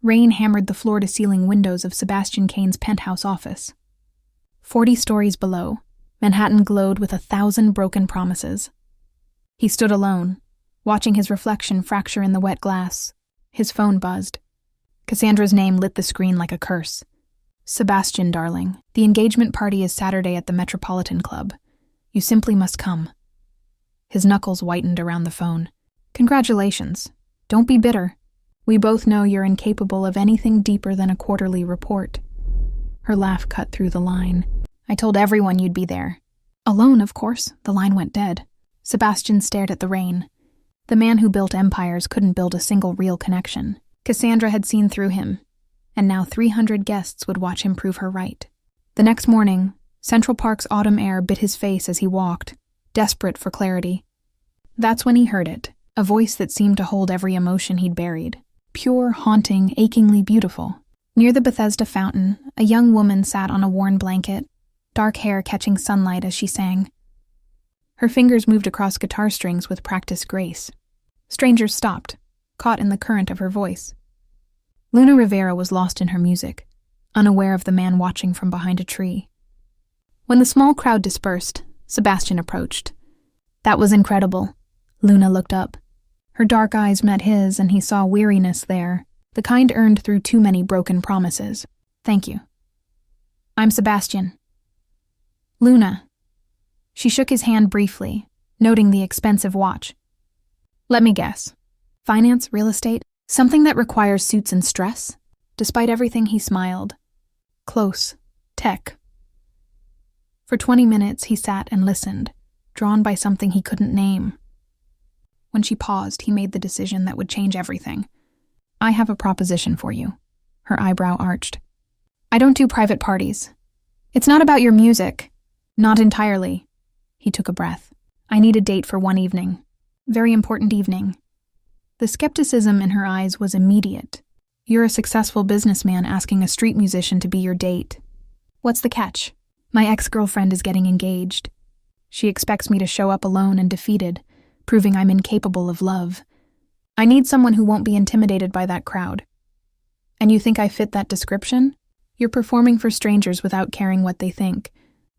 Rain hammered the floor-to-ceiling windows of Sebastian Cain's penthouse office. 40 stories below, Manhattan glowed with 1,000 broken promises. He stood alone, watching his reflection fracture in the wet glass. His phone buzzed. Cassandra's name lit the screen like a curse. "Sebastian, darling, the engagement party is Saturday at the Metropolitan Club. You simply must come." His knuckles whitened around the phone. "Congratulations. Don't be bitter. We both know you're incapable of anything deeper than a quarterly report." Her laugh cut through the line. "I told everyone you'd be there." "Alone, of course." The line went dead. Sebastian stared at the rain. The man who built empires couldn't build a single real connection. Cassandra had seen through him, and now 300 guests would watch him prove her right. The next morning, Central Park's autumn air bit his face as he walked, desperate for clarity. That's when he heard it, a voice that seemed to hold every emotion he'd buried. Pure, haunting, achingly beautiful. Near the Bethesda fountain, a young woman sat on a worn blanket, dark hair catching sunlight as she sang. Her fingers moved across guitar strings with practiced grace. Strangers stopped, caught in the current of her voice. Luna Rivera was lost in her music, unaware of the man watching from behind a tree. When the small crowd dispersed, Sebastian approached. "That was incredible." Luna looked up. Her dark eyes met his, and he saw weariness there, the kind earned through too many broken promises. "Thank you." "I'm Sebastian." "Luna." She shook his hand briefly, noting the expensive watch. "Let me guess. Finance, real estate, something that requires suits and stress?" Despite everything, he smiled. "Close. Tech." For 20 minutes, he sat and listened, drawn by something he couldn't name. When she paused, he made the decision that would change everything. "I have a proposition for you." Her eyebrow arched. "I don't do private parties. It's not about your music." "Not entirely." He took a breath. "I need a date for one evening. Very important evening." The skepticism in her eyes was immediate. "You're a successful businessman asking a street musician to be your date. What's the catch?" "My ex-girlfriend is getting engaged. She expects me to show up alone and defeated, proving I'm incapable of love. I need someone who won't be intimidated by that crowd." "And you think I fit that description?" "You're performing for strangers without caring what they think.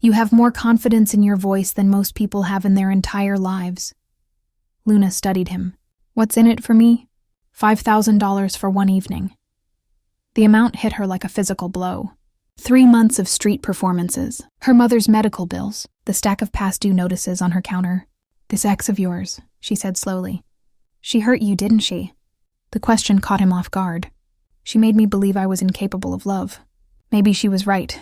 You have more confidence in your voice than most people have in their entire lives." Luna studied him. "What's in it for me?" $5,000 for one evening. The amount hit her like a physical blow. 3 months of street performances, her mother's medical bills, the stack of past due notices on her counter. "This ex of yours," she said slowly. "She hurt you, didn't she?" The question caught him off guard. "She made me believe I was incapable of love." Maybe she was right.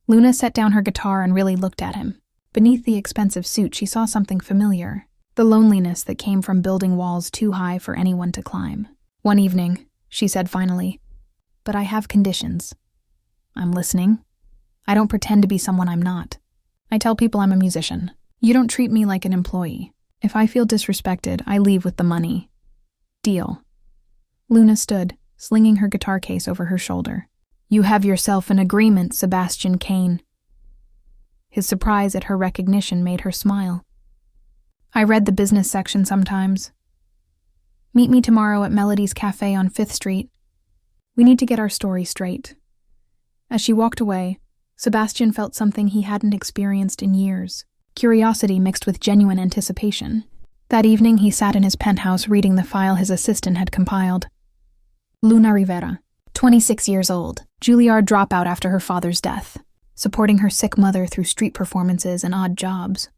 Luna set down her guitar and really looked at him. Beneath the expensive suit, she saw something familiar. The loneliness that came from building walls too high for anyone to climb. "One evening," she said finally. "But I have conditions." "I'm listening." "I don't pretend to be someone I'm not. I tell people I'm a musician. You don't treat me like an employee. If I feel disrespected, I leave with the money. Deal." Luna stood, slinging her guitar case over her shoulder. "You have yourself an agreement, Sebastian Cain." His surprise at her recognition made her smile. "I read the business section sometimes. Meet me tomorrow at Melody's Cafe on 5th Street. We need to get our story straight." As she walked away, Sebastian felt something he hadn't experienced in years. Curiosity mixed with genuine anticipation. That evening, he sat in his penthouse reading the file his assistant had compiled. Luna Rivera, 26 years old, Juilliard dropout after her father's death, supporting her sick mother through street performances and odd jobs.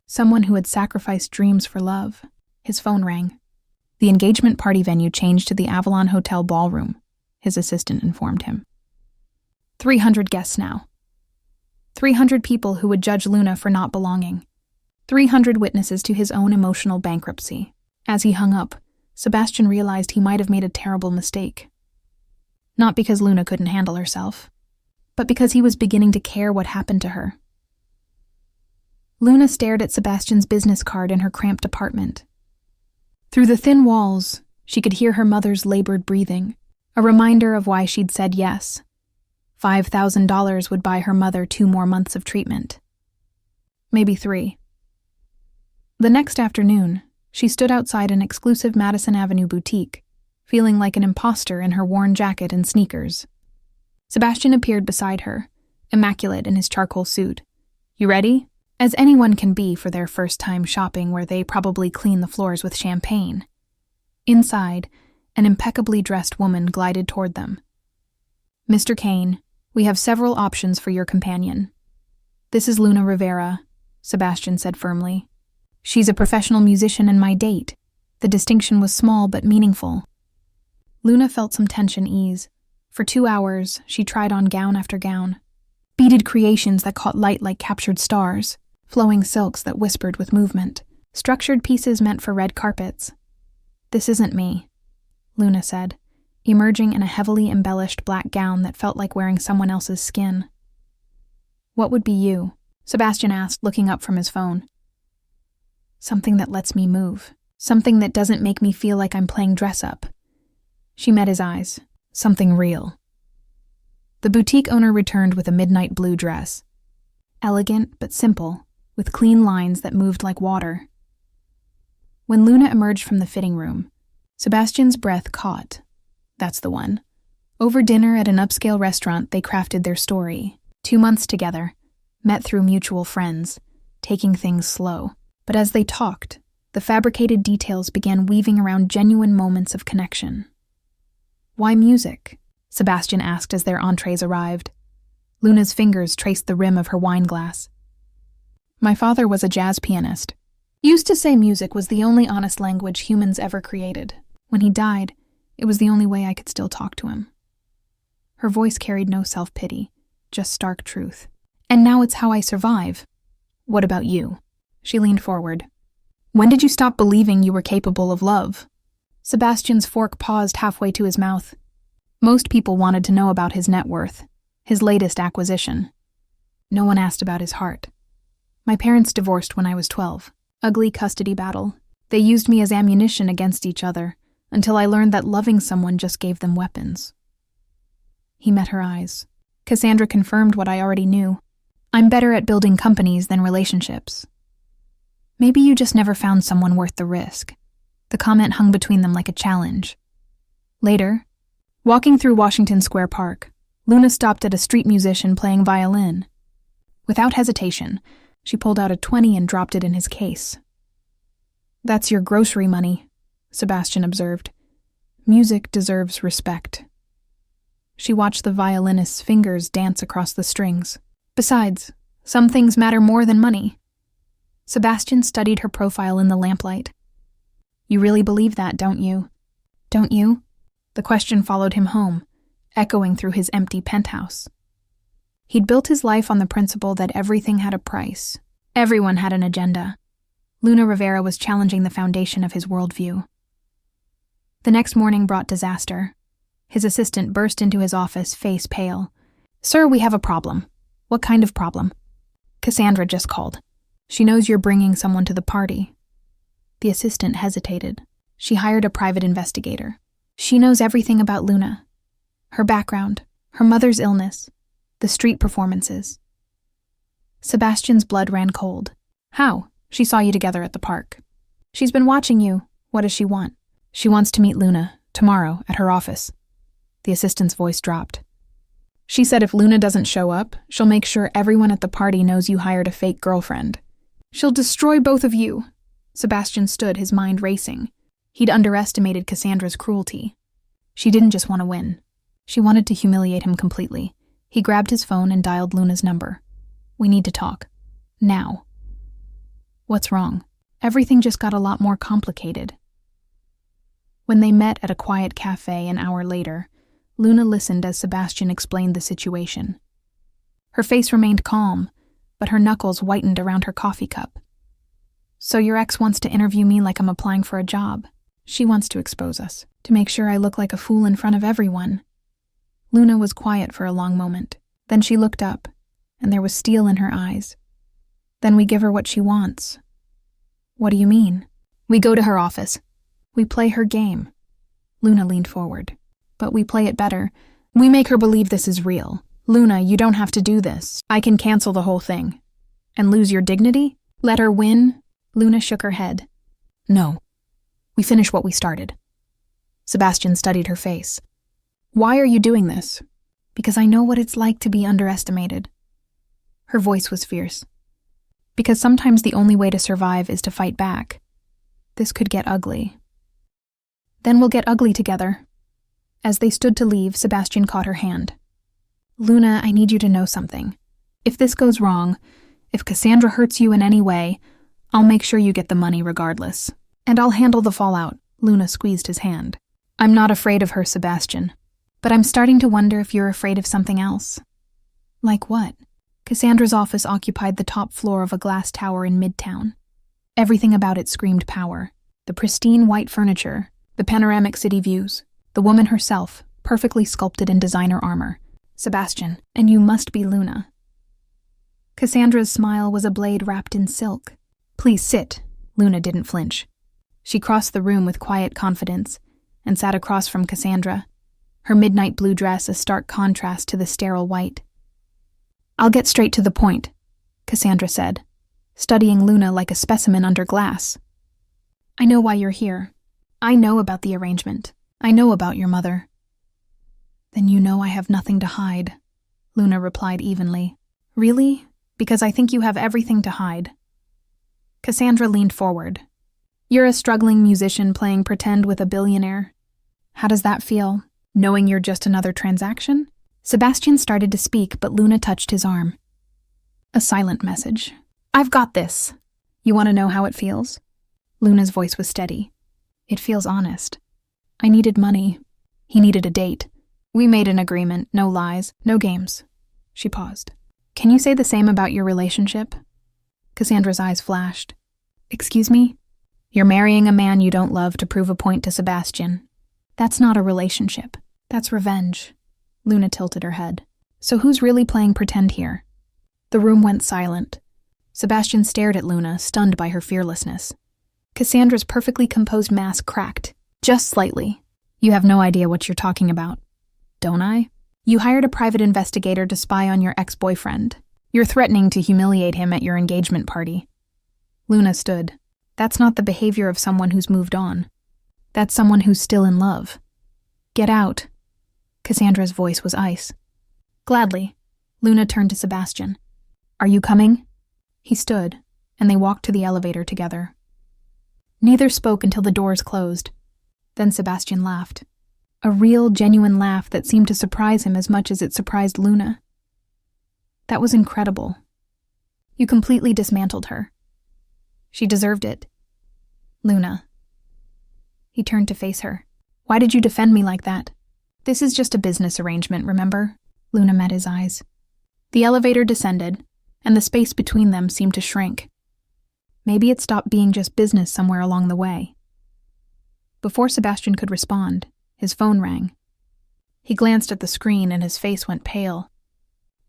Someone who had sacrificed dreams for love. His phone rang. The engagement party venue changed to the Avalon Hotel ballroom, his assistant informed him. 300 guests now. 300 people who would judge Luna for not belonging. 300 witnesses to his own emotional bankruptcy. As he hung up, Sebastian realized he might have made a terrible mistake. Not because Luna couldn't handle herself, but because he was beginning to care what happened to her. Luna stared at Sebastian's business card in her cramped apartment. Through the thin walls, she could hear her mother's labored breathing, a reminder of why she'd said yes. $5,000 would buy her mother 2 more months of treatment. Maybe 3. The next afternoon, she stood outside an exclusive Madison Avenue boutique, feeling like an imposter in her worn jacket and sneakers. Sebastian appeared beside her, immaculate in his charcoal suit. "You ready?" As anyone can be for their first time shopping where they probably clean the floors with champagne. Inside, an impeccably dressed woman glided toward them. "Mr. Cain, we have several options for your companion. This is Luna Rivera," Sebastian said firmly. "She's a professional musician and my date." The distinction was small but meaningful. Luna felt some tension ease. For 2 hours, she tried on gown after gown. Beaded creations that caught light like captured stars, flowing silks that whispered with movement, structured pieces meant for red carpets. "This isn't me," Luna said, emerging in a heavily embellished black gown that felt like wearing someone else's skin. "What would be you?" Sebastian asked, looking up from his phone. "Something that lets me move. Something that doesn't make me feel like I'm playing dress-up." She met his eyes. Something real. The boutique owner returned with a midnight blue dress. Elegant but simple, with clean lines that moved like water. When Luna emerged from the fitting room, Sebastian's breath caught. That's the one. Over dinner at an upscale restaurant, they crafted their story. 2 months together, met through mutual friends, taking things slow. But as they talked, the fabricated details began weaving around genuine moments of connection. "Why music?" Sebastian asked as their entrees arrived. Luna's fingers traced the rim of her wine glass. "My father was a jazz pianist. Used to say music was the only honest language humans ever created. When he died, it was the only way I could still talk to him." Her voice carried no self-pity, just stark truth. "And now it's how I survive. What about you?" She leaned forward. "When did you stop believing you were capable of love?" Sebastian's fork paused halfway to his mouth. Most people wanted to know about his net worth, his latest acquisition. No one asked about his heart. "My parents divorced when I was 12. Ugly custody battle. They used me as ammunition against each other, until I learned that loving someone just gave them weapons." He met her eyes. "Cassandra confirmed what I already knew. I'm better at building companies than relationships. Maybe you just never found someone worth the risk." The comment hung between them like a challenge. Later, walking through Washington Square Park, Luna stopped at a street musician playing violin. Without hesitation, she pulled out a 20 and dropped it in his case. "That's your grocery money," Sebastian observed. "Music deserves respect." She watched the violinist's fingers dance across the strings. "Besides, some things matter more than money." Sebastian studied her profile in the lamplight. "You really believe that, don't you?" "Don't you?" The question followed him home, echoing through his empty penthouse. He'd built his life on the principle that everything had a price. Everyone had an agenda. Luna Rivera was challenging the foundation of his worldview. The next morning brought disaster. His assistant burst into his office, face pale. "Sir, we have a problem." "What kind of problem?" "Cassandra just called. She knows you're bringing someone to the party." The assistant hesitated. She hired a private investigator. "She knows everything about Luna. Her background, her mother's illness, the street performances." Sebastian's blood ran cold. "How?" "She saw you together at the park." "She's been watching you. What does she want?" "She wants to meet Luna, tomorrow, at her office." The assistant's voice dropped. "She said if Luna doesn't show up, she'll make sure everyone at the party knows you hired a fake girlfriend. She'll destroy both of you." Sebastian stood, his mind racing. He'd underestimated Cassandra's cruelty. She didn't just want to win. She wanted to humiliate him completely. He grabbed his phone and dialed Luna's number. "We need to talk. Now." "What's wrong?" Everything just got a lot more complicated. When they met at a quiet cafe an hour later, Luna listened as Sebastian explained the situation. Her face remained calm, but her knuckles whitened around her coffee cup. "So your ex wants to interview me like I'm applying for a job. She wants to expose us, to make sure I look like a fool in front of everyone." Luna was quiet for a long moment. Then she looked up, and there was steel in her eyes. "Then we give her what she wants." "What do you mean?" "We go to her office. We play her game." Luna leaned forward. "But we play it better. We make her believe this is real. Luna, you don't have to do this. I can cancel the whole thing." "And lose your dignity? Let her win?" Luna shook her head. "No. We finish what we started." Sebastian studied her face. Why are you doing this? Because I know what it's like to be underestimated. Her voice was fierce. Because sometimes the only way to survive is to fight back. This could get ugly. Then we'll get ugly together. As they stood to leave, Sebastian caught her hand. Luna, I need you to know something. If this goes wrong, if Cassandra hurts you in any way, I'll make sure you get the money regardless. And I'll handle the fallout. Luna squeezed his hand. I'm not afraid of her, Sebastian. But I'm starting to wonder if you're afraid of something else. Like what? Cassandra's office occupied the top floor of a glass tower in Midtown. Everything about it screamed power. The pristine white furniture, the panoramic city views, the woman herself, perfectly sculpted in designer armor. Sebastian, and you must be Luna. Cassandra's smile was a blade wrapped in silk. Please sit. Luna didn't flinch. She crossed the room with quiet confidence and sat across from Cassandra, her midnight blue dress a stark contrast to the sterile white. I'll get straight to the point, Cassandra said, studying Luna like a specimen under glass. I know why you're here. I know about the arrangement. I know about your mother. Then you know I have nothing to hide, Luna replied evenly. Really? Because I think you have everything to hide. Cassandra leaned forward. You're a struggling musician playing pretend with a billionaire. How does that feel, knowing you're just another transaction? Sebastian started to speak, but Luna touched his arm. A silent message. I've got this. You want to know how it feels? Luna's voice was steady. It feels honest. I needed money. He needed a date. We made an agreement, no lies, no games. She paused. Can you say the same about your relationship? Cassandra's eyes flashed. Excuse me? You're marrying a man you don't love to prove a point to Sebastian. That's not a relationship. That's revenge. Luna tilted her head. So who's really playing pretend here? The room went silent. Sebastian stared at Luna, stunned by her fearlessness. Cassandra's perfectly composed mask cracked, just slightly. You have no idea what you're talking about. Don't I? You hired a private investigator to spy on your ex-boyfriend. You're threatening to humiliate him at your engagement party. Luna stood. That's not the behavior of someone who's moved on. That's someone who's still in love. Get out. Cassandra's voice was ice. Gladly. Luna turned to Sebastian. Are you coming? He stood, and they walked to the elevator together. Neither spoke until the doors closed. Then Sebastian laughed. A real, genuine laugh that seemed to surprise him as much as it surprised Luna. That was incredible. You completely dismantled her. She deserved it. Luna. He turned to face her. Why did you defend me like that? This is just a business arrangement, remember? Luna met his eyes. The elevator descended, and the space between them seemed to shrink. Maybe it stopped being just business somewhere along the way. Before Sebastian could respond, his phone rang. He glanced at the screen and his face went pale.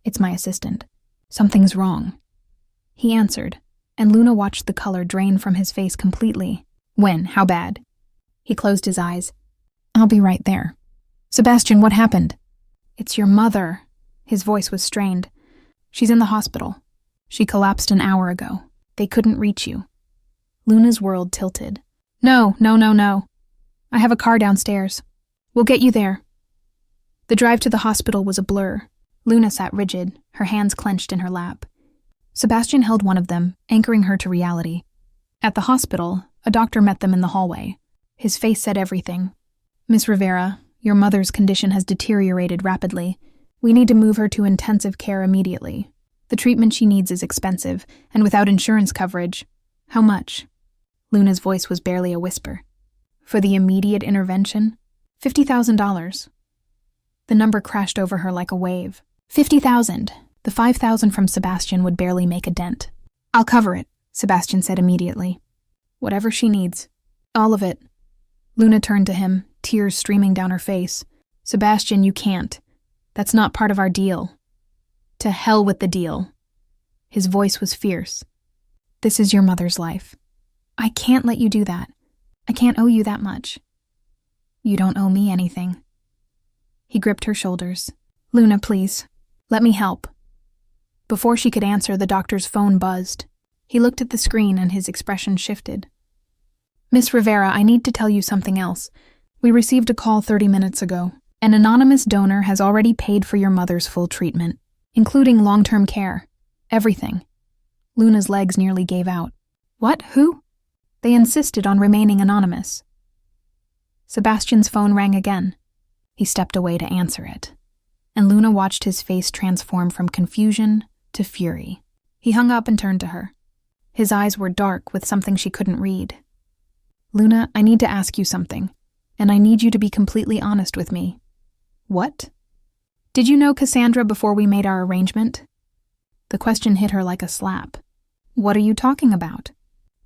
It's my assistant. Something's wrong. He answered, and Luna watched the color drain from his face completely. When? How bad? He closed his eyes. I'll be right there. Sebastian, what happened? It's your mother. His voice was strained. She's in the hospital. She collapsed an hour ago. They couldn't reach you. Luna's world tilted. No. I have a car downstairs. We'll get you there. The drive to the hospital was a blur. Luna sat rigid, her hands clenched in her lap. Sebastian held one of them, anchoring her to reality. At the hospital, a doctor met them in the hallway. His face said everything. Miss Rivera, your mother's condition has deteriorated rapidly. We need to move her to intensive care immediately. The treatment she needs is expensive, and without insurance coverage. How much? Luna's voice was barely a whisper. For the immediate intervention? $50,000. The number crashed over her like a wave. $50,000. The $5,000 from Sebastian would barely make a dent. I'll cover it, Sebastian said immediately. Whatever she needs. All of it. Luna turned to him, tears streaming down her face. Sebastian, you can't. That's not part of our deal. To hell with the deal. His voice was fierce. This is your mother's life. I can't let you do that. I can't owe you that much. You don't owe me anything. He gripped her shoulders. Luna, please. Let me help. Before she could answer, the doctor's phone buzzed. He looked at the screen and his expression shifted. Miss Rivera, I need to tell you something else. We received a call 30 minutes ago. An anonymous donor has already paid for your mother's full treatment, including long-term care. Everything. Luna's legs nearly gave out. What? Who? They insisted on remaining anonymous. Sebastian's phone rang again. He stepped away to answer it, and Luna watched his face transform from confusion to fury. He hung up and turned to her. His eyes were dark with something she couldn't read. Luna, I need to ask you something, and I need you to be completely honest with me. What? Did you know Cassandra before we made our arrangement? The question hit her like a slap. What are you talking about?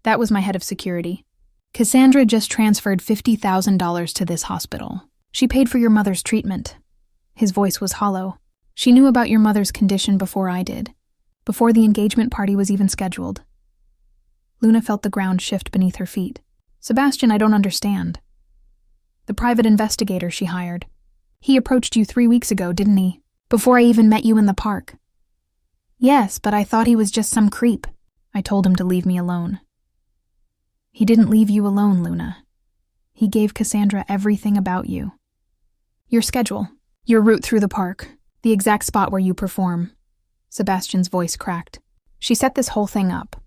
That was my head of security. Cassandra just transferred $50,000 to this hospital. She paid for your mother's treatment. His voice was hollow. She knew about your mother's condition before I did, before the engagement party was even scheduled. Luna felt the ground shift beneath her feet. Sebastian, I don't understand. The private investigator she hired. He approached you 3 weeks ago, didn't he? Before I even met you in the park. Yes, but I thought he was just some creep. I told him to leave me alone. He didn't leave you alone, Luna. He gave Cassandra everything about you. Your schedule, your route through the park, the exact spot where you perform. Sebastian's voice cracked. She set this whole thing up.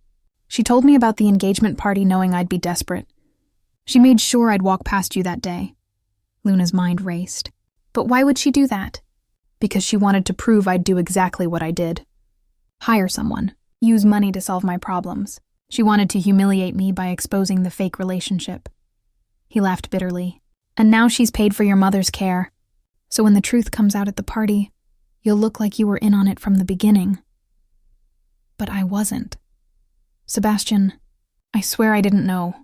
She told me about the engagement party knowing I'd be desperate. She made sure I'd walk past you that day. Luna's mind raced. But why would she do that? Because she wanted to prove I'd do exactly what I did. Hire someone. Use money to solve my problems. She wanted to humiliate me by exposing the fake relationship. He laughed bitterly. And now she's paid for your mother's care. So when the truth comes out at the party, you'll look like you were in on it from the beginning. But I wasn't. Sebastian, I swear I didn't know.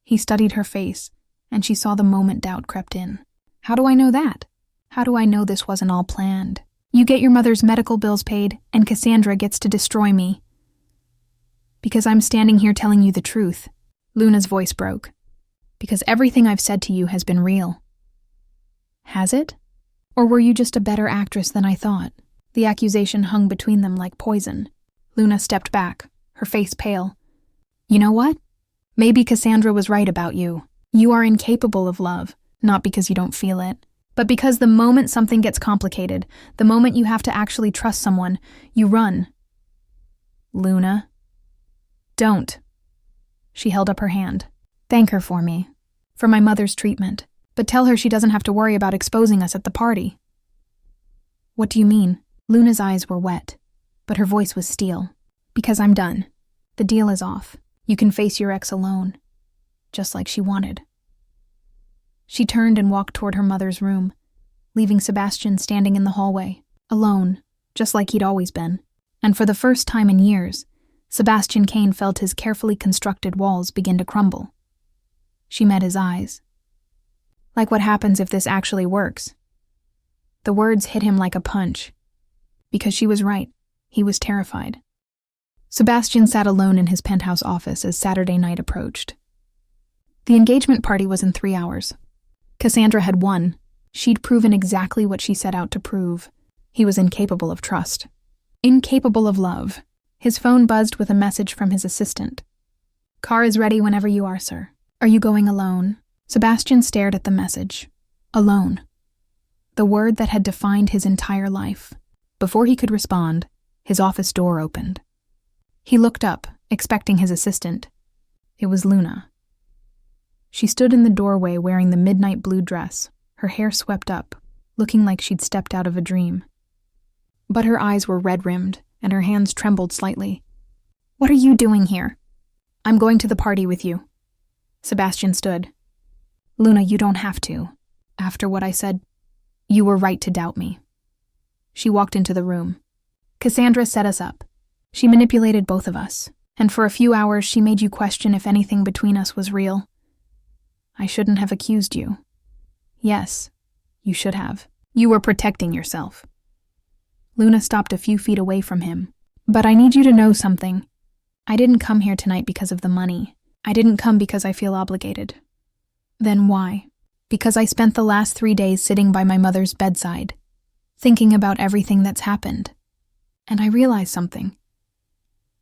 He studied her face, and she saw the moment doubt crept in. How do I know that? How do I know this wasn't all planned? You get your mother's medical bills paid, and Cassandra gets to destroy me. Because I'm standing here telling you the truth. Luna's voice broke. Because everything I've said to you has been real. Has it? Or were you just a better actress than I thought? The accusation hung between them like poison. Luna stepped back, her face pale. You know what? Maybe Cassandra was right about you. You are incapable of love, not because you don't feel it, but because the moment something gets complicated, the moment you have to actually trust someone, you run. Luna. Don't. She held up her hand. Thank her for me. For my mother's treatment. But tell her she doesn't have to worry about exposing us at the party. What do you mean? Luna's eyes were wet, but her voice was steel. Because I'm done. The deal is off. You can face your ex alone. Just like she wanted. She turned and walked toward her mother's room, leaving Sebastian standing in the hallway, alone, just like he'd always been. And for the first time in years, Sebastian Cain felt his carefully constructed walls begin to crumble. She met his eyes. Like what happens if this actually works? The words hit him like a punch. Because she was right. He was terrified. Sebastian sat alone in his penthouse office as Saturday night approached. The engagement party was in 3 hours. Cassandra had won. She'd proven exactly what she set out to prove. He was incapable of trust. Incapable of love. His phone buzzed with a message from his assistant. Car is ready whenever you are, sir. Are you going alone? Sebastian stared at the message. Alone. The word that had defined his entire life. Before he could respond, his office door opened. He looked up, expecting his assistant. It was Luna. She stood in the doorway wearing the midnight blue dress, her hair swept up, looking like she'd stepped out of a dream. But her eyes were red-rimmed, and her hands trembled slightly. What are you doing here? I'm going to the party with you. Sebastian stood. Luna, you don't have to. After what I said, you were right to doubt me. She walked into the room. Cassandra set us up. She manipulated both of us, and for a few hours she made you question if anything between us was real. I shouldn't have accused you. Yes, you should have. You were protecting yourself. Luna stopped a few feet away from him. But I need you to know something. I didn't come here tonight because of the money. I didn't come because I feel obligated. Then why? Because I spent the last 3 days sitting by my mother's bedside, thinking about everything that's happened. And I realized something.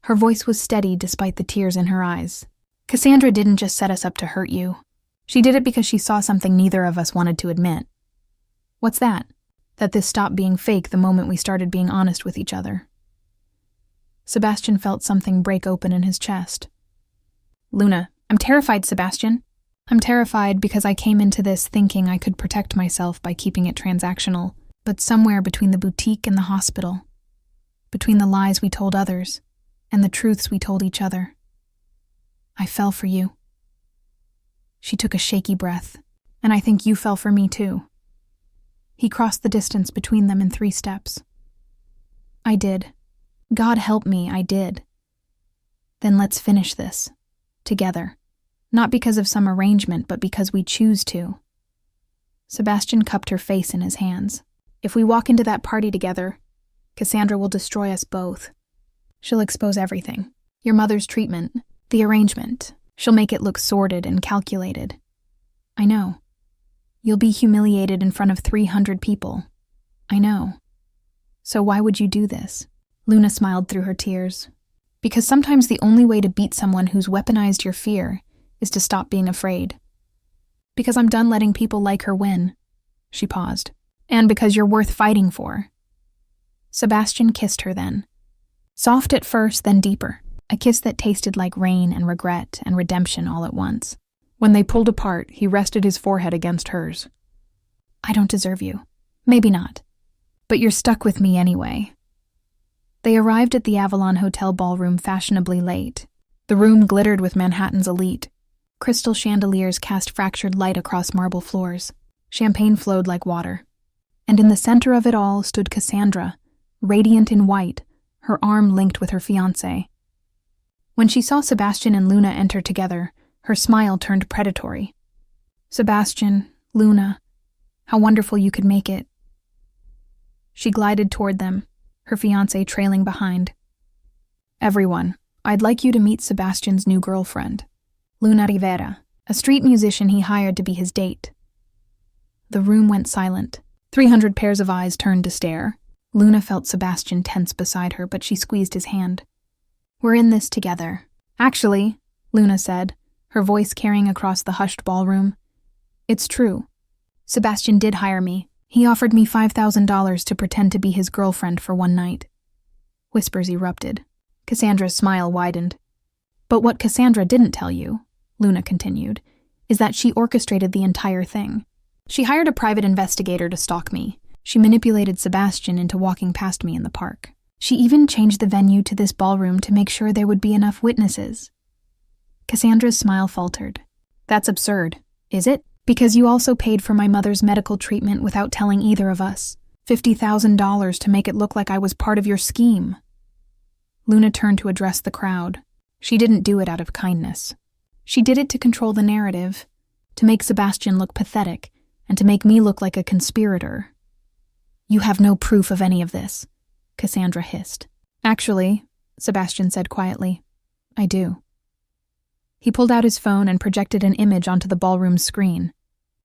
Her voice was steady despite the tears in her eyes. Cassandra didn't just set us up to hurt you. She did it because she saw something neither of us wanted to admit. What's that? That this stopped being fake the moment we started being honest with each other. Sebastian felt something break open in his chest. Luna, I'm terrified, Sebastian. I'm terrified because I came into this thinking I could protect myself by keeping it transactional, but somewhere between the boutique and the hospital, between the lies we told others and the truths we told each other, I fell for you. She took a shaky breath, and I think you fell for me too. He crossed the distance between them in 3 steps. I did. God help me, I did. Then let's finish this. Together. Not because of some arrangement, but because we choose to. Sebastian cupped her face in his hands. If we walk into that party together, Cassandra will destroy us both. She'll expose everything. Your mother's treatment, the arrangement. She'll make it look sordid and calculated. I know. You'll be humiliated in front of 300 people. I know. So why would you do this? Luna smiled through her tears. Because sometimes the only way to beat someone who's weaponized your fear is to stop being afraid. Because I'm done letting people like her win. She paused. And because you're worth fighting for. Sebastian kissed her then. Soft at first, then deeper. A kiss that tasted like rain and regret and redemption all at once. When they pulled apart, he rested his forehead against hers. I don't deserve you. Maybe not. But you're stuck with me anyway. They arrived at the Avalon Hotel ballroom fashionably late. The room glittered with Manhattan's elite. Crystal chandeliers cast fractured light across marble floors. Champagne flowed like water. And in the center of it all stood Cassandra, radiant in white, her arm linked with her fiancé. When she saw Sebastian and Luna enter together, her smile turned predatory. Sebastian, Luna, how wonderful you could make it. She glided toward them, her fiancé trailing behind. Everyone, I'd like you to meet Sebastian's new girlfriend, Luna Rivera, a street musician he hired to be his date. The room went silent. 300 pairs of eyes turned to stare. Luna felt Sebastian tense beside her, but she squeezed his hand. We're in this together. Actually, Luna said, her voice carrying across the hushed ballroom. It's true. Sebastian did hire me. He offered me $5,000 to pretend to be his girlfriend for one night. Whispers erupted. Cassandra's smile widened. But what Cassandra didn't tell you, Luna continued, is that she orchestrated the entire thing. She hired a private investigator to stalk me. She manipulated Sebastian into walking past me in the park. She even changed the venue to this ballroom to make sure there would be enough witnesses. Cassandra's smile faltered. That's absurd, is it? Because you also paid for my mother's medical treatment without telling either of us. $50,000 to make it look like I was part of your scheme. Luna turned to address the crowd. She didn't do it out of kindness. She did it to control the narrative, to make Sebastian look pathetic, and to make me look like a conspirator. You have no proof of any of this, Cassandra hissed. Actually, Sebastian said quietly, I do. He pulled out his phone and projected an image onto the ballroom's screen.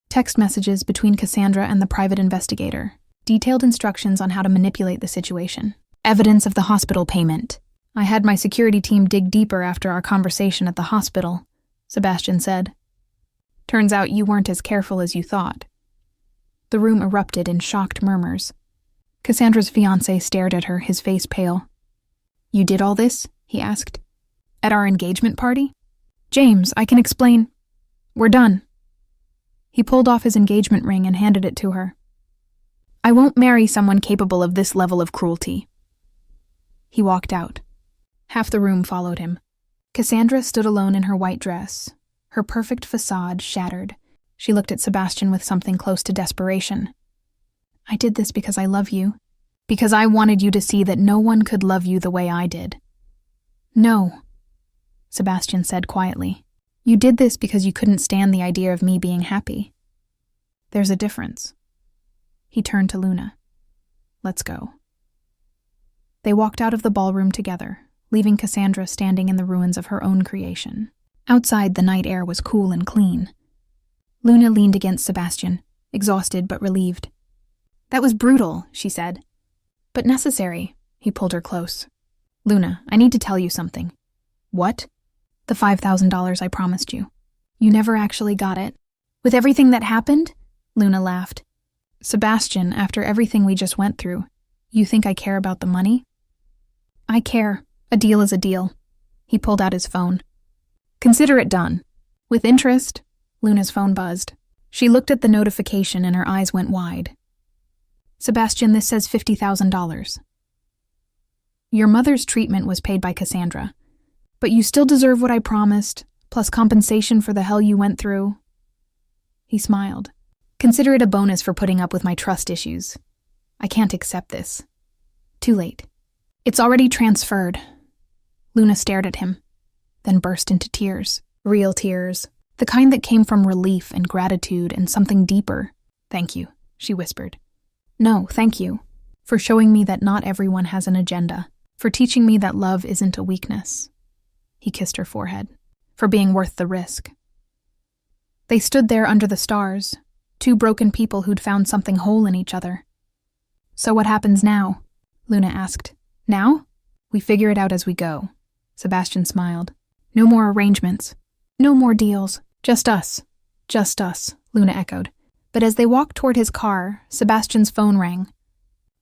Text messages between Cassandra and the private investigator. Detailed instructions on how to manipulate the situation. Evidence of the hospital payment. I had my security team dig deeper after our conversation at the hospital, Sebastian said. Turns out you weren't as careful as you thought. The room erupted in shocked murmurs. Cassandra's fiancé stared at her, his face pale. You did all this? He asked. At our engagement party? James, I can explain. We're done. He pulled off his engagement ring and handed it to her. I won't marry someone capable of this level of cruelty. He walked out. Half the room followed him. Cassandra stood alone in her white dress, her perfect facade shattered. She looked at Sebastian with something close to desperation. I did this because I love you. Because I wanted you to see that no one could love you the way I did. No, Sebastian said quietly. You did this because you couldn't stand the idea of me being happy. There's a difference. He turned to Luna. Let's go. They walked out of the ballroom together, leaving Cassandra standing in the ruins of her own creation. Outside, the night air was cool and clean. Luna leaned against Sebastian, exhausted but relieved. That was brutal, she said. But necessary. He pulled her close. Luna, I need to tell you something. What? The $5,000 I promised you. You never actually got it. With everything that happened? Luna laughed. Sebastian, after everything we just went through, you think I care about the money? I care. A deal is a deal. He pulled out his phone. Consider it done. With interest, Luna's phone buzzed. She looked at the notification and her eyes went wide. Sebastian, this says $50,000. Your mother's treatment was paid by Cassandra, but you still deserve what I promised, plus compensation for the hell you went through. He smiled. Consider it a bonus for putting up with my trust issues. I can't accept this. Too late. It's already transferred. Luna stared at him, then burst into tears. Real tears. The kind that came from relief and gratitude and something deeper. Thank you, she whispered. No, thank you. For showing me that not everyone has an agenda. For teaching me that love isn't a weakness. He kissed her forehead. For being worth the risk. They stood there under the stars, two broken people who'd found something whole in each other. So what happens now? Luna asked. Now? We figure it out as we go. Sebastian smiled. No more arrangements. No more deals. Just us. Just us, Luna echoed. But as they walked toward his car, Sebastian's phone rang.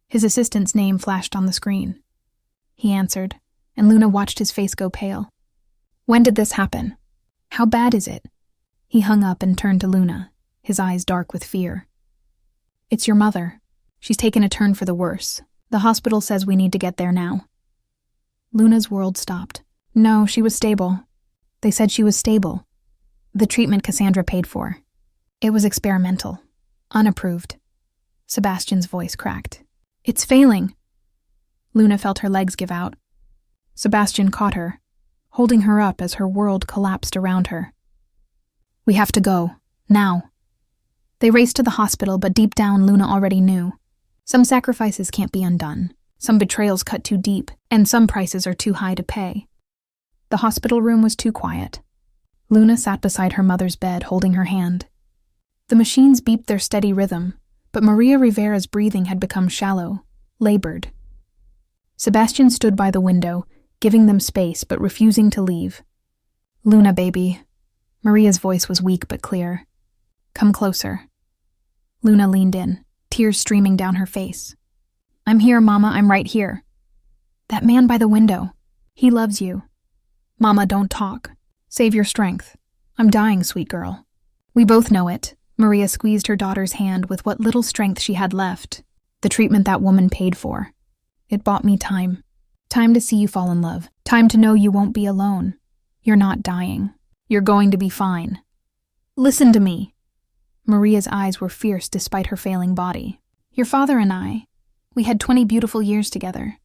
His assistant's name flashed on the screen. He answered, and Luna watched his face go pale. When did this happen? How bad is it? He hung up and turned to Luna, his eyes dark with fear. It's your mother. She's taken a turn for the worse. The hospital says we need to get there now. Luna's world stopped. No, she was stable. They said she was stable. The treatment Cassandra paid for. It was experimental. Unapproved. Sebastian's voice cracked. It's failing. Luna felt her legs give out. Sebastian caught her, holding her up as her world collapsed around her. We have to go. Now. They raced to the hospital, but deep down Luna already knew. Some sacrifices can't be undone. Some betrayals cut too deep, and some prices are too high to pay. The hospital room was too quiet. Luna sat beside her mother's bed, holding her hand. The machines beeped their steady rhythm, but Maria Rivera's breathing had become shallow, labored. Sebastian stood by the window, giving them space but refusing to leave. Luna, baby. Maria's voice was weak but clear. Come closer. Luna leaned in, tears streaming down her face. I'm here, Mama, I'm right here. That man by the window. He loves you. Mama, don't talk. Save your strength. I'm dying, sweet girl. We both know it. Maria squeezed her daughter's hand with what little strength she had left. The treatment that woman paid for. It bought me time. Time to see you fall in love. Time to know you won't be alone. You're not dying. You're going to be fine. Listen to me. Maria's eyes were fierce despite her failing body. Your father and I, we had 20 beautiful years together.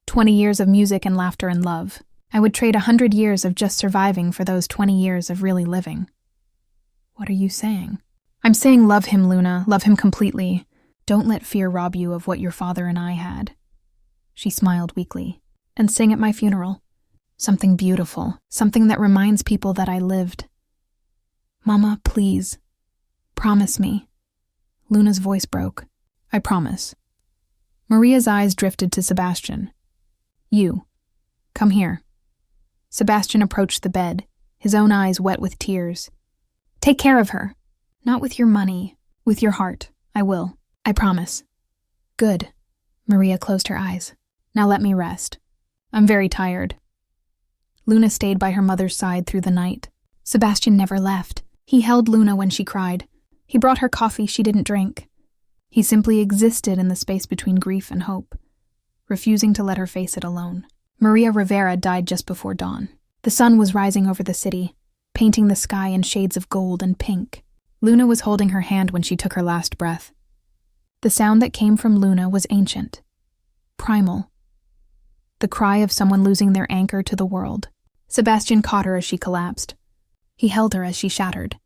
20 years of music and laughter and love. I would trade 100 years of just surviving for those 20 years of really living. What are you saying? I'm saying love him, Luna. Love him completely. Don't let fear rob you of what your father and I had. She smiled weakly. And sing at my funeral. Something beautiful. Something that reminds people that I lived. Mama, please. Promise me. Luna's voice broke. I promise. Maria's eyes drifted to Sebastian. You. Come here. Sebastian approached the bed, his own eyes wet with tears. Take care of her. Not with your money, with your heart. I will. I promise. Good. Maria closed her eyes. Now let me rest. I'm very tired. Luna stayed by her mother's side through the night. Sebastian never left. He held Luna when she cried. He brought her coffee she didn't drink. He simply existed in the space between grief and hope, refusing to let her face it alone. Maria Rivera died just before dawn. The sun was rising over the city, painting the sky in shades of gold and pink. Luna was holding her hand when she took her last breath. The sound that came from Luna was ancient, primal. The cry of someone losing their anchor to the world. Sebastian caught her as she collapsed. He held her as she shattered.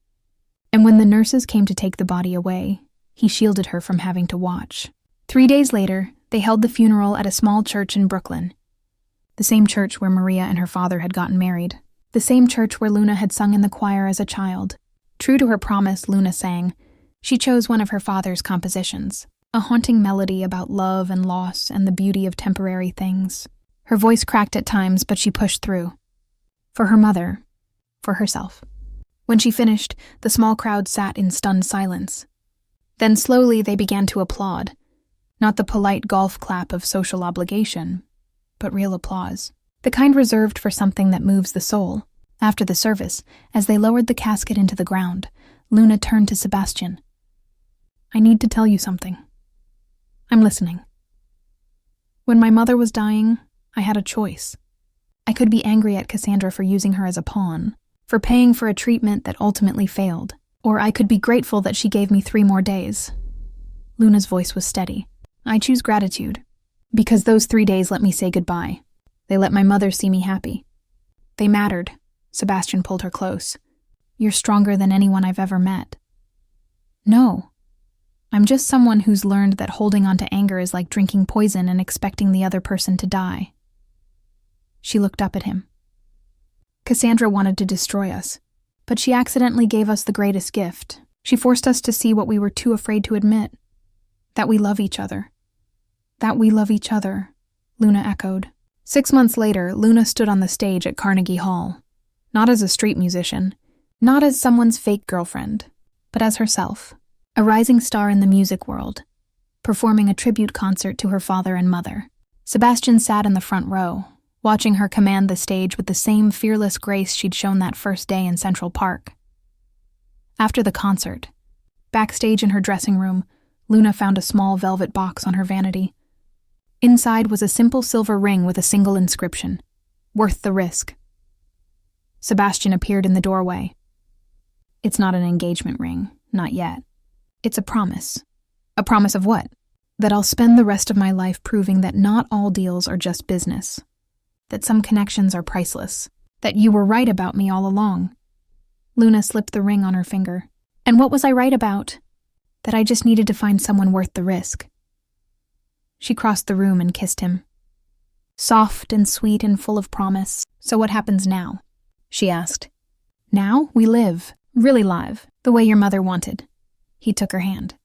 And when the nurses came to take the body away, he shielded her from having to watch. 3 days later, they held the funeral at a small church in Brooklyn. The same church where Maria and her father had gotten married. The same church where Luna had sung in the choir as a child. True to her promise, Luna sang. She chose one of her father's compositions, a haunting melody about love and loss and the beauty of temporary things. Her voice cracked at times, but she pushed through. For her mother, for herself. When she finished, the small crowd sat in stunned silence. Then slowly they began to applaud, not the polite golf clap of social obligation, but real applause, the kind reserved for something that moves the soul. After the service, as they lowered the casket into the ground, Luna turned to Sebastian. "I need to tell you something. I'm listening. When my mother was dying, I had a choice. I could be angry at Cassandra for using her as a pawn, for paying for a treatment that ultimately failed, or I could be grateful that she gave me 3 more days." Luna's voice was steady. "I choose gratitude, because those 3 days let me say goodbye. They let my mother see me happy. They mattered." Sebastian pulled her close. "You're stronger than anyone I've ever met." "No. I'm just someone who's learned that holding on to anger is like drinking poison and expecting the other person to die." She looked up at him. "Cassandra wanted to destroy us, but she accidentally gave us the greatest gift. She forced us to see what we were too afraid to admit. That we love each other." "That we love each other," Luna echoed. 6 months later, Luna stood on the stage at Carnegie Hall. Not as a street musician, not as someone's fake girlfriend, but as herself, a rising star in the music world, performing a tribute concert to her father and mother. Sebastian sat in the front row, watching her command the stage with the same fearless grace she'd shown that first day in Central Park. After the concert, backstage in her dressing room, Luna found a small velvet box on her vanity. Inside was a simple silver ring with a single inscription: "Worth the risk." Sebastian appeared in the doorway. "It's not an engagement ring, not yet. It's a promise." "A promise of what?" "That I'll spend the rest of my life proving that not all deals are just business. That some connections are priceless. That you were right about me all along." Luna slipped the ring on her finger. "And what was I right about?" "That I just needed to find someone worth the risk." She crossed the room and kissed him. Soft and sweet and full of promise. "So what happens now?" she asked. "Now we live, really live, the way your mother wanted." He took her hand.